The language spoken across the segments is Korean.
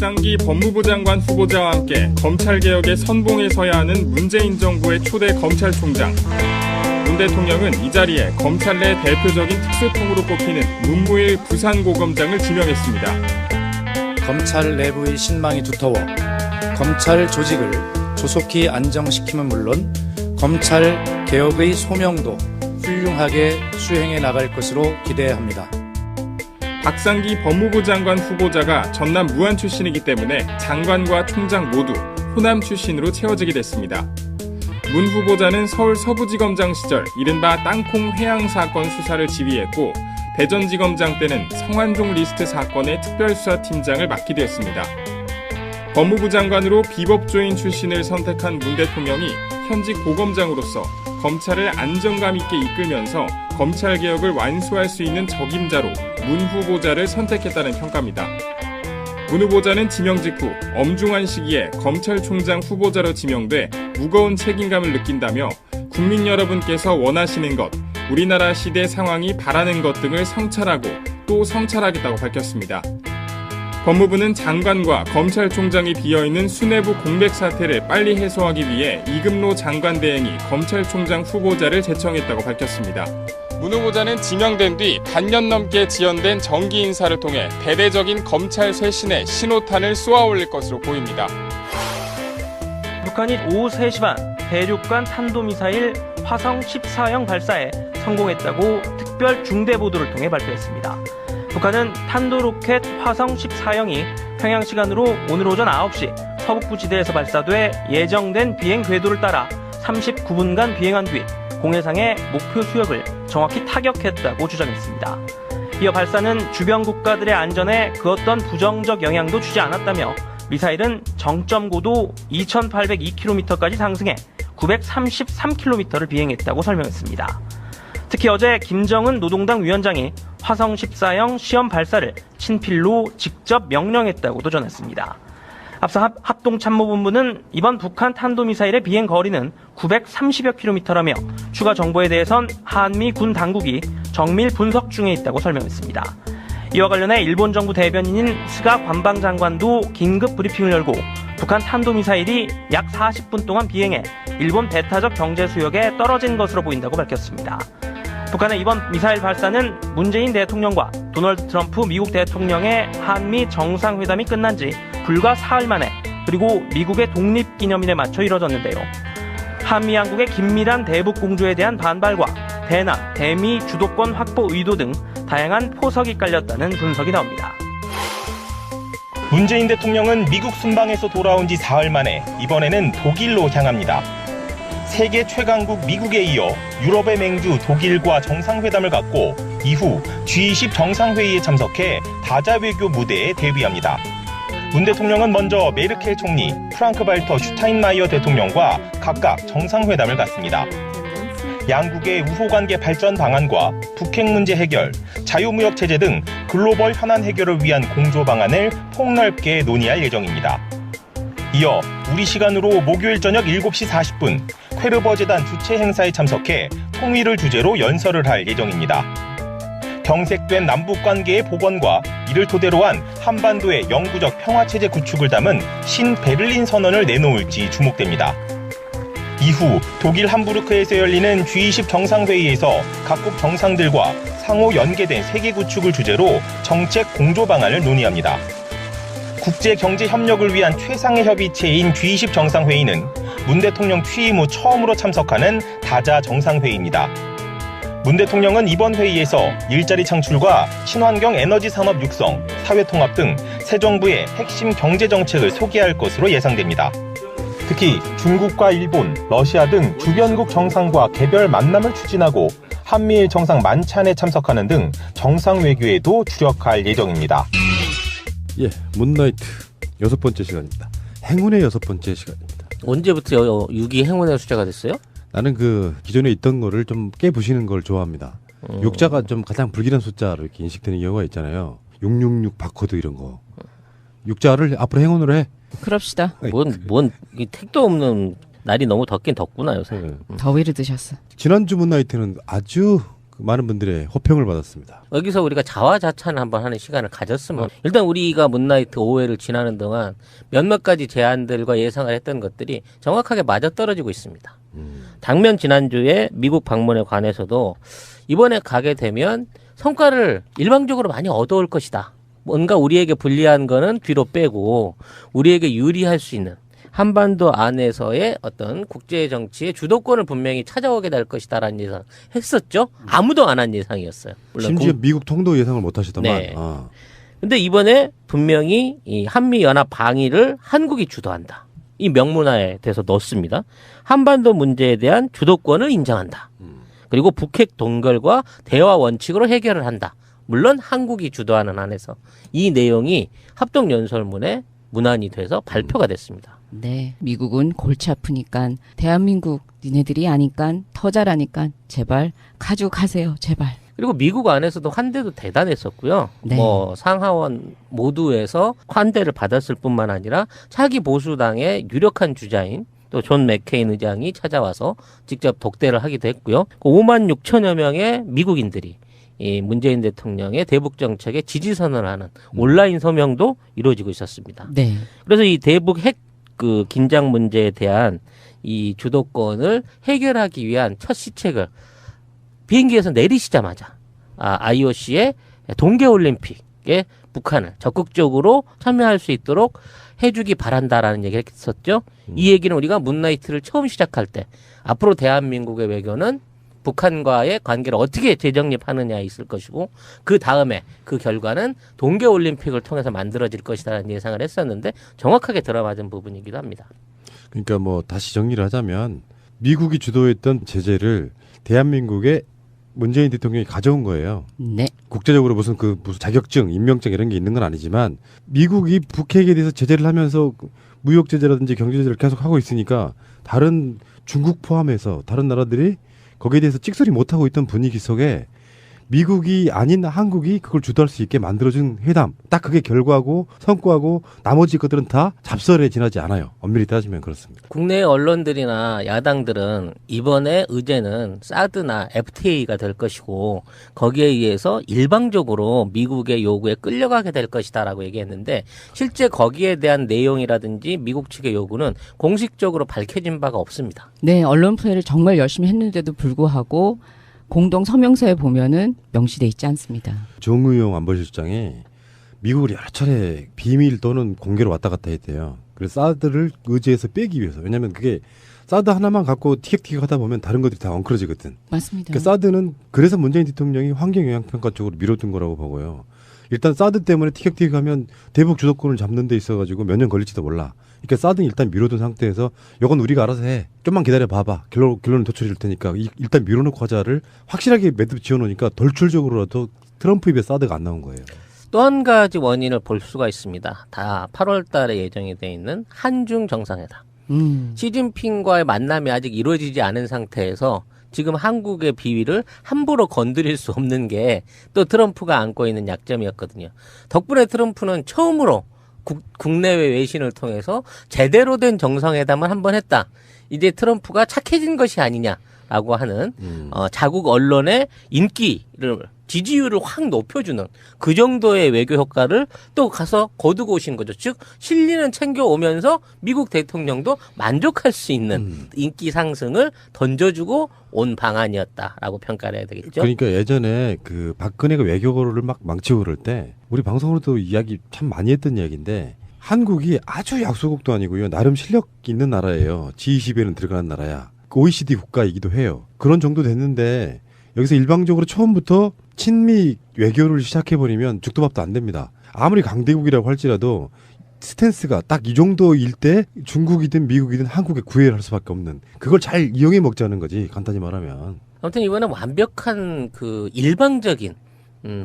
박상기 법무부 장관 후보자와 함께 검찰개혁의 선봉에 서야 하는 문재인 정부의 초대 검찰총장. 문 대통령은 이 자리에 검찰 내 대표적인 특수통으로 꼽히는 문무일 부산고검장을 지명했습니다. 검찰 내부의 신망이 두터워 검찰 조직을 조속히 안정시키면 물론 검찰 개혁의 소명도 훌륭하게 수행해 나갈 것으로 기대합니다. 박상기 법무부 장관 후보자가 전남 무안 출신이기 때문에 장관과 총장 모두 호남 출신으로 채워지게 됐습니다. 문 후보자는 서울 서부지검장 시절 이른바 땅콩 회항 사건 수사를 지휘했고 대전지검장 때는 성완종 리스트 사건의 특별수사팀장을 맡기도 했습니다. 법무부 장관으로 비법조인 출신을 선택한 문 대통령이 현직 고검장으로서 검찰을 안정감 있게 이끌면서 검찰개혁을 완수할 수 있는 적임자로 문 후보자를 선택했다는 평가입니다. 문 후보자는 지명 직후 엄중한 시기에 검찰총장 후보자로 지명돼 무거운 책임감을 느낀다며 국민 여러분께서 원하시는 것, 우리나라 시대 상황이 바라는 것 등을 성찰하고 또 성찰하겠다고 밝혔습니다. 법무부는 장관과 검찰총장이 비어있는 수뇌부 공백 사태를 빨리 해소하기 위해 이금로 장관 대행이 검찰총장 후보자를 제청했다고 밝혔습니다. 문 후보자는 지명된 뒤 반년 넘게 지연된 정기 인사를 통해 대대적인 검찰 쇄신에 신호탄을 쏘아올릴 것으로 보입니다. 북한이 오후 3시 반 대륙간 탄도미사일 화성 14형 발사에 성공했다고 특별 중대보도를 통해 발표했습니다. 북한은 탄도로켓 화성 14형이 평양 시간으로 오늘 오전 9시 서북부 지대에서 발사돼 예정된 비행 궤도를 따라 39분간 비행한 뒤 공해상의 목표 수역을 정확히 타격했다고 주장했습니다. 이어 발사는 주변 국가들의 안전에 그 어떤 부정적 영향도 주지 않았다며 미사일은 정점 고도 2,802km까지 상승해 933km를 비행했다고 설명했습니다. 특히 어제 김정은 노동당 위원장이 화성 14형 시험 발사를 친필로 직접 명령했다고도 전했습니다. 앞서 합동참모본부는 이번 북한 탄도미사일의 비행 거리는 930여 킬로미터라며 추가 정보에 대해선 한미 군 당국이 정밀 분석 중에 있다고 설명했습니다. 이와 관련해 일본 정부 대변인인 스가 관방장관도 긴급 브리핑을 열고 북한 탄도미사일이 약 40분 동안 비행해 일본 배타적 경제 수역에 떨어진 것으로 보인다고 밝혔습니다. 북한의 이번 미사일 발사는 문재인 대통령과 도널드 트럼프 미국 대통령의 한미 정상회담이 끝난 지 불과 사흘 만에 그리고 미국의 독립기념일에 맞춰 이뤄졌는데요. 한미 양국의 긴밀한 대북 공조에 대한 반발과 대남, 대미 주도권 확보 의도 등 다양한 포석이 깔렸다는 분석이 나옵니다. 문재인 대통령은 미국 순방에서 돌아온 지 사흘 만에 이번에는 독일로 향합니다. 세계 최강국 미국에 이어 유럽의 맹주 독일과 정상회담을 갖고 이후 G20 정상회의에 참석해 다자 외교 무대에 데뷔합니다. 문 대통령은 먼저 메르켈 총리, 프랑크 발터 슈타인마이어 대통령과 각각 정상회담을 갖습니다. 양국의 우호관계 발전 방안과 북핵 문제 해결, 자유무역 체제 등 글로벌 현안 해결을 위한 공조 방안을 폭넓게 논의할 예정입니다. 이어 우리 시간으로 목요일 저녁 7시 40분 퀘르버 재단 주최 행사에 참석해 통일을 주제로 연설을 할 예정입니다. 경색된 남북관계의 복원과 이를 토대로 한 한반도의 영구적 평화체제 구축을 담은 신베를린 선언을 내놓을지 주목됩니다. 이후 독일 함부르크에서 열리는 G20 정상회의에서 각국 정상들과 상호 연계된 세계 구축을 주제로 정책 공조 방안을 논의합니다. 국제경제협력을 위한 최상의 협의체인 G20 정상회의는 문 대통령 취임 후 처음으로 참석하는 다자 정상회의입니다. 문 대통령은 이번 회의에서 일자리 창출과 친환경 에너지 산업 육성, 사회통합 등 새 정부의 핵심 경제정책을 소개할 것으로 예상됩니다. 특히 중국과 일본, 러시아 등 주변국 정상과 개별 만남을 추진하고 한미일 정상 만찬에 참석하는 등 정상 외교에도 주력할 예정입니다. 예, 문나이트 6번째 시간입니다. 행운의 6번째 시간입니다. 언제부터 6이 행운의 숫자가 됐어요? 나는 그 기존에 있던 거를 좀 깨부시는 걸 좋아합니다. 6자가 좀 가장 불길한 숫자로 이렇게 인식되는 경우가 있잖아요. 666 바코드 이런 거. 6자를 앞으로 행운으로 해. 그럽시다. 이 택도 없는 날이 너무 덥긴 덥구나 요새. 더위를 드셨어. 지난주 문나이트는 아주 많은 분들의 호평을 받았습니다. 여기서 우리가 자화자찬을 한번 하는 시간을 가졌으면 일단 우리가 문나이트 5회를 지나는 동안 몇몇 가지 제안들과 예상을 했던 것들이 정확하게 맞아떨어지고 있습니다. 당면 지난주에 미국 방문에 관해서도 이번에 가게 되면 성과를 일방적으로 많이 얻어올 것이다. 뭔가 우리에게 불리한 거는 뒤로 빼고 우리에게 유리할 수 있는 한반도 안에서의 어떤 국제 정치의 주도권을 분명히 찾아오게 될 것이다라는 예상 했었죠. 아무도 안 한 예상이었어요. 물론 심지어 미국 통도 예상을 못 하시더만. 네. 근데 이번에 분명히 이 한미 연합 방위를 한국이 주도한다. 이 명문화에 대해서 넣습니다. 한반도 문제에 대한 주도권을 인정한다. 그리고 북핵 동결과 대화 원칙으로 해결을 한다. 물론 한국이 주도하는 안에서 이 내용이 합동연설문에 문안이 돼서 발표가 됐습니다. 네, 미국은 골치 아프니까 대한민국 니네들이 아니까 더 잘하니까 제발 가져가세요, 제발. 그리고 미국 안에서도 환대도 대단했었고요. 네. 뭐 상하원 모두에서 환대를 받았을 뿐만 아니라 차기 보수당의 유력한 주자인 또 존 맥케인 의장이 찾아와서 직접 독대를 하기도 했고요. 5만 6천여 명의 미국인들이 이 문재인 대통령의 대북 정책에 지지 선언을 하는 온라인 서명도 이루어지고 있었습니다. 네. 그래서 이 대북 핵 그 긴장 문제에 대한 이 주도권을 해결하기 위한 첫 시책을 비행기에서 내리시자마자 IOC의 동계올림픽에 북한을 적극적으로 참여할 수 있도록 해주기 바란다라는 얘기를 했었죠. 이 얘기는 우리가 문나이트를 처음 시작할 때 앞으로 대한민국의 외교는 북한과의 관계를 어떻게 재정립하느냐에 있을 것이고 그 다음에 그 결과는 동계올림픽을 통해서 만들어질 것이라는 예상을 했었는데 정확하게 들어맞은 부분이기도 합니다. 그러니까 뭐 다시 정리를 하자면 미국이 주도했던 제재를 대한민국의 문재인 대통령이 가져온 거예요. 네. 국제적으로 무슨 자격증, 임명증 이런 게 있는 건 아니지만 미국이 북핵에 대해서 제재를 하면서 무역 제재라든지 경제 제재를 계속 하고 있으니까 다른 중국 포함해서 다른 나라들이 거기에 대해서 찍소리 못하고 있던 분위기 속에 미국이 아닌 한국이 그걸 주도할 수 있게 만들어준 회담. 딱 그게 결과고 성과고 나머지 것들은 다 잡설에 지나지 않아요. 엄밀히 따지면 그렇습니다. 국내 언론들이나 야당들은 이번에 의제는 사드나 FTA가 될 것이고 거기에 의해서 일방적으로 미국의 요구에 끌려가게 될 것이다라고 얘기했는데 실제 거기에 대한 내용이라든지 미국 측의 요구는 공식적으로 밝혀진 바가 없습니다. 네, 언론 플레이를 정말 열심히 했는데도 불구하고 공동 서명서에 보면은 명시돼 있지 않습니다. 정의용 안보실장이 미국을 여러 차례 비밀 또는 공개로 왔다 갔다 했대요. 그래서 사드를 의제에서 빼기 위해서. 왜냐하면 그게 사드 하나만 갖고 티격태격 하다 보면 다른 것들이 다 엉클어지거든. 맞습니다. 그러니까 사드는 그래서 문재인 대통령이 환경영향평가 쪽으로 밀어둔 거라고 보고요. 일단 사드 때문에 티격태격하면 대북 주도권을 잡는 데 있어가지고 몇 년 걸릴지도 몰라. 그러니까 사드는 일단 밀어둔 상태에서 이건 우리가 알아서 해. 좀만 기다려 봐봐. 결론은 도출일 테니까 일단 밀어놓고 하자를 확실하게 매듭 지어놓으니까 덜출적으로라도 트럼프 입에 사드가 안 나온 거예요. 또 한 가지 원인을 볼 수가 있습니다. 다 8월 달에 예정이 돼 있는 한중 정상회담. 시진핑과의 만남이 아직 이루어지지 않은 상태에서 지금 한국의 비위를 함부로 건드릴 수 없는 게 또 트럼프가 안고 있는 약점이었거든요. 덕분에 트럼프는 처음으로 국내외 외신을 통해서 제대로 된 정상회담을 한번 했다. 이제 트럼프가 착해진 것이 아니냐라고 하는 자국 언론의 인기를 지지율을 확 높여주는 그 정도의 외교 효과를 또 가서 거두고 오신 거죠. 즉 실리는 챙겨오면서 미국 대통령도 만족할 수 있는 인기 상승을 던져주고 온 방안이었다라고 평가를 해야 되겠죠. 그러니까 예전에 그 박근혜가 외교를 막 망치고 그럴 때 우리 방송으로도 이야기 참 많이 했던 이야기인데 한국이 아주 약소국도 아니고요. 나름 실력 있는 나라예요. G20에는 들어가는 나라야. OECD 국가이기도 해요. 그런 정도 됐는데 여기서 일방적으로 처음부터 친미 외교를 시작해버리면 죽도밥도 안 됩니다. 아무리 강대국이라고 할지라도 스탠스가 딱 이 정도일 때 중국이든 미국이든 한국에 구애를 할 수밖에 없는 그걸 잘 이용해 먹자는 거지 간단히 말하면. 아무튼 이번에 완벽한 그 일방적인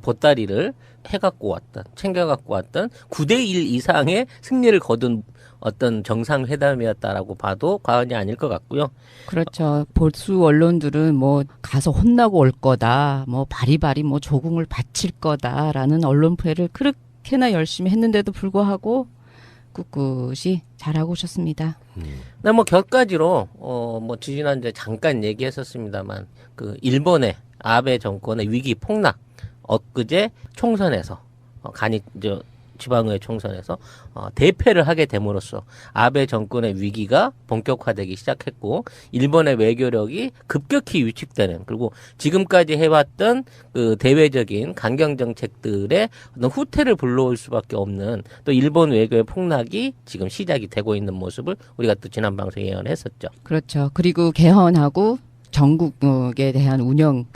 보따리를 해갖고 왔던 챙겨갖고 왔던 9대1 이상의 승리를 거둔 어떤 정상회담이었다라고 봐도 과언이 아닐 것 같고요. 그렇죠. 보수 언론들은 뭐 가서 혼나고 올 거다, 뭐 바리바리 뭐 조공을 바칠 거다라는 언론 플레이를 그렇게나 열심히 했는데도 불구하고 꿋꿋이 잘하고 오셨습니다. 뭐 몇 가지로 뭐 지지난주에 잠깐 얘기했었습니다만 그 일본의 아베 정권의 위기 폭락, 엊그제 총선에서 지방의회 총선에서 대패를 하게 됨으로써 아베 정권의 위기가 본격화되기 시작했고 일본의 외교력이 급격히 위축되는, 그리고 지금까지 해왔던 그 대외적인 강경 정책들의 어떤 후퇴를 불러올 수밖에 없는 또 일본 외교의 폭락이 지금 시작이 되고 있는 모습을 우리가 또 지난 방송에 예언했었죠. 그렇죠. 그리고 개헌하고 전국에 대한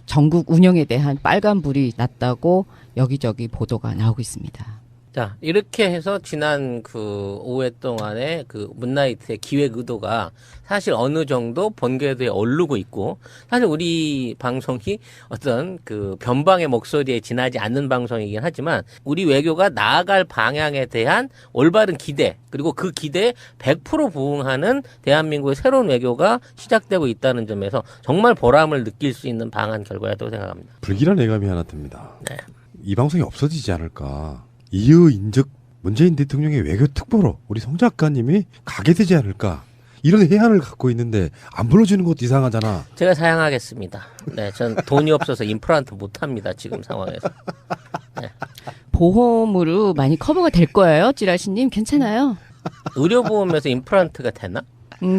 전국 운영에 대한 빨간불이 났다고 여기저기 보도가 나오고 있습니다. 자, 이렇게 해서 지난 그 5회 동안의 그 문나이트의 기획 의도가 사실 어느 정도 본궤도에 오르고 있고, 사실 우리 방송이 어떤 그 변방의 목소리에 지나지 않는 방송이긴 하지만 우리 외교가 나아갈 방향에 대한 올바른 기대, 그리고 그 기대에 100% 부응하는 대한민국의 새로운 외교가 시작되고 있다는 점에서 정말 보람을 느낄 수 있는 방한 결과였다고 생각합니다. 불길한 예감이 하나 듭니다. 네. 이 방송이 없어지지 않을까. 이의인즉 문재인 대통령의 외교 특보로 우리 송 작가님이 가게 되지 않을까. 이런 해안을 갖고 있는데 안 불러주는 것도 이상하잖아. 제가 사양하겠습니다. 네, 전 돈이 없어서 임플란트 못합니다. 지금 상황에서. 네. 보험으로 많이 커버가 될 거예요, 찌라시님. 괜찮아요? 의료보험에서 임플란트가 되나?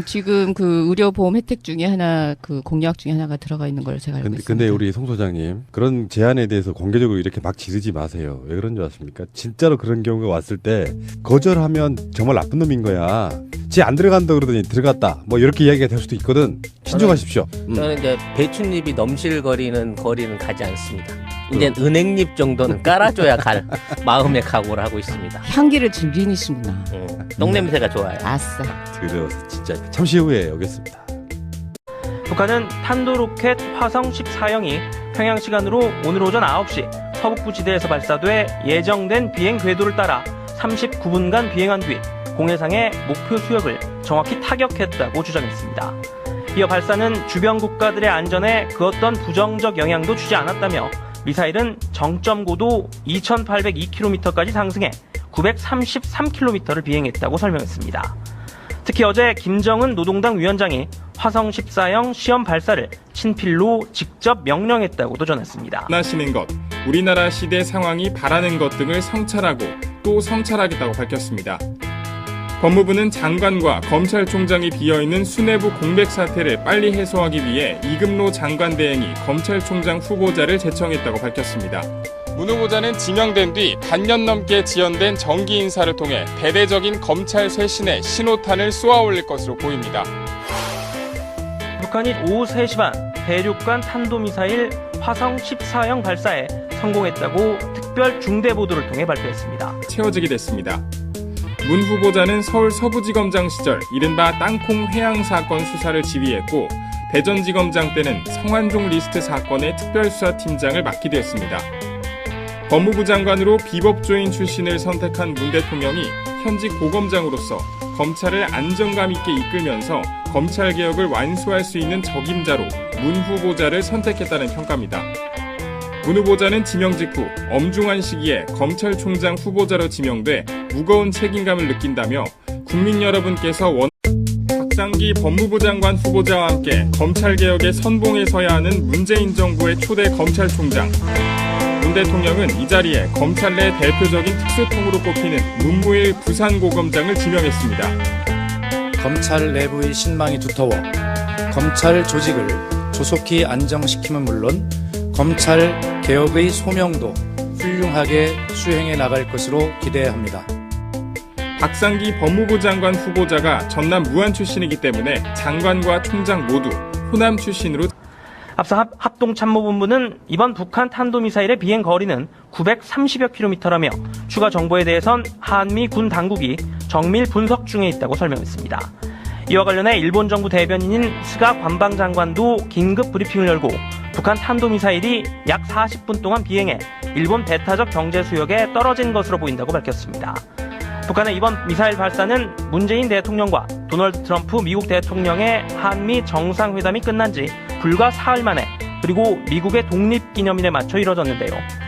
지금 그 의료보험 혜택 중에 하나, 그 공약 중에 하나가 들어가 있는 걸 제가 알고 있습니다. 근데 우리 송 소장님, 그런 제안에 대해서 공개적으로 이렇게 막 지르지 마세요. 왜 그런 줄 아십니까? 진짜로 그런 경우가 왔을 때 거절하면 정말 나쁜 놈인 거야. 지 안 들어간다 그러더니 들어갔다. 뭐 이렇게 이야기가 될 수도 있거든. 신중하십시오. 저는 이제 배춧잎이 넘실거리는 거리는 가지 않습니다. 이제 은행잎 정도는 깔아줘야 갈 마음의 각오를 하고 있습니다. 향기를 즐기시구나. 똥냄새가 좋아요. 아싸. 들어서 진짜 잠시 후에 오겠습니다. 북한은 탄도로켓 화성 14형이 평양 시간으로 오늘 오전 9시 서북부 지대에서 발사돼 예정된 비행 궤도를 따라 39분간 비행한 뒤 공해상의 목표 수역을 정확히 타격했다고 주장했습니다. 이어 발사는 주변 국가들의 안전에 그 어떤 부정적 영향도 주지 않았다며 미사일은 정점 고도 2,802km까지 상승해 933km를 비행했다고 설명했습니다. 특히 어제 김정은 노동당 위원장이 화성 14형 시험 발사를 친필로 직접 명령했다고도 전했습니다. 원하시는 것, 우리나라 시대 상황이 바라는 것 등을 성찰하고 또 성찰하겠다고 밝혔습니다. 법무부는 장관과 검찰총장이 비어있는 수뇌부 공백 사태를 빨리 해소하기 위해 이금로 장관 대행이 검찰총장 후보자를 제청했다고 밝혔습니다. 문 후보자는 지명된 뒤 반년 넘게 지연된 정기 인사를 통해 대대적인 검찰 쇄신에 신호탄을 쏘아올릴 것으로 보입니다. 북한이 오후 3시 반 대륙간 탄도미사일 화성 14형 발사에 성공했다고 특별 중대 보도를 통해 발표했습니다. 채워지게 됐습니다. 문 후보자는 서울 서부지검장 시절 이른바 땅콩 회항 사건 수사를 지휘했고, 대전지검장 때는 성완종 리스트 사건의 특별수사팀장을 맡기도 했습니다. 법무부 장관으로 비법조인 출신을 선택한 문 대통령이 현직 고검장으로서 검찰을 안정감 있게 이끌면서 검찰개혁을 완수할 수 있는 적임자로 문 후보자를 선택했다는 평가입니다. 문 후보자는 지명 직후 엄중한 시기에 검찰총장 후보자로 지명돼 무거운 책임감을 느낀다며 국민 여러분께서 박상기 법무부 장관 후보자와 함께 검찰개혁의 선봉에 서야 하는 문재인 정부의 초대 검찰총장. 문 대통령은 이 자리에 검찰 내 대표적인 특수통으로 꼽히는 문무일 부산고검장을 지명했습니다. 검찰 내부의 신망이 두터워 검찰 조직을 조속히 안정시키면 물론 검찰 개혁의 소명도 훌륭하게 수행해 나갈 것으로 기대합니다. 박상기 법무부 장관 후보자가 전남 무안 출신이기 때문에 장관과 총장 모두 호남 출신으로. 앞서 합동참모본부는 이번 북한 탄도미사일의 비행 거리는 930여 킬로미터라며 추가 정보에 대해선 한미 군 당국이 정밀 분석 중에 있다고 설명했습니다. 이와 관련해 일본 정부 대변인인 스가 관방장관도 긴급 브리핑을 열고 북한 탄도미사일이 약 40분 동안 비행해 일본 배타적 경제 수역에 떨어진 것으로 보인다고 밝혔습니다. 북한의 이번 미사일 발사는 문재인 대통령과 도널드 트럼프 미국 대통령의 한미 정상회담이 끝난 지 불과 사흘 만에, 그리고 미국의 독립기념일에 맞춰 이뤄졌는데요.